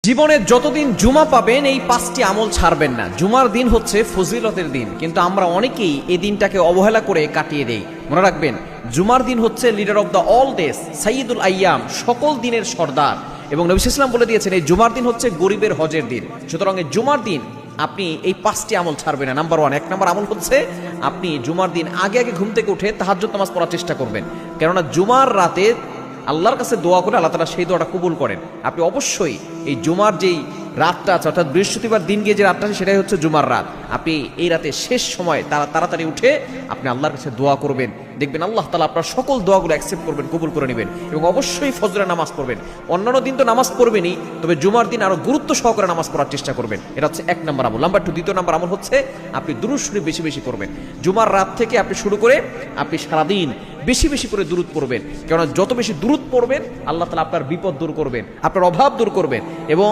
জীবনে যতদিন জুমা পাবেন এই 5টি আমল ছাড়বেন না। জুমার দিন হচ্ছে ফজিলতের দিন, কিন্তু আমরা অনেকেই এই দিনটাকে অবহেলা করে কাটিয়ে দেই। মনে রাখবেন, জুমার দিন হচ্ছে leader of the all days, সাইয়্যিদুল আইয়াম, সকল দিনের সর্দার। এবং নবী সাল্লাল্লাহু আলাইহি ওয়াসাল্লাম বলে দিয়েছেন এই জুমার দিন হচ্ছে গরিবের হজের দিন। সুতরাং এই জুমার দিন আপনি এই 5টি আমল ছাড়বেন না। নাম্বার 1, 1 নম্বর আমল হচ্ছে আপনি জুমার দিন আগে আগে ঘুম থেকে উঠে তাহাজ্জুদ নামাজ পড়ার চেষ্টা করবেন। কেননা জুমার রাতে আল্লাহর কাছে দোয়া করে আল্লাহ তাআলা সেই দোয়াটা কবুল করেন। আপনি অবশ্যই এই জুমার যেই রাতটা আছে, অর্থাৎ বৃহস্পতিবার দিন গিয়ে যে রাতটা আছে সেটাই হচ্ছে জুমার রাত। আপনি এই রাতে শেষ সময় তাড়াতাড়ি উঠে আপনি আল্লাহর কাছে দোয়া করবেন। দেখবেন আল্লাহ তাআলা আপনার সকল দোয়াগুলো অ্যাকসেপ্ট করবেন, কবুল করে নেবেন। এবং অবশ্যই ফজরের নামাজ পড়বেন। অন্যান্য দিন তো নামাজ পড়বেনই, তবে জুমার দিন আরো গুরুত্ব সহকারে নামাজ পড়ার চেষ্টা করবেন। এটা হচ্ছে 1 নম্বর আমল। নাম্বার 2, দ্বিতীয় নম্বর আমল হচ্ছে আপনি দুরূদ শরীফ বেশি বেশি করবেন। জুমার রাত থেকে আপনি শুরু করে আপনি সারাদিন বেশি বেশি করে দুরূদ পড়বেন। কেননা যত বেশি দুরূদ পড়বেন আল্লাহ তাআলা আপনার বিপদ দূর করবেন, আপনার অভাব দূর করবেন। এবং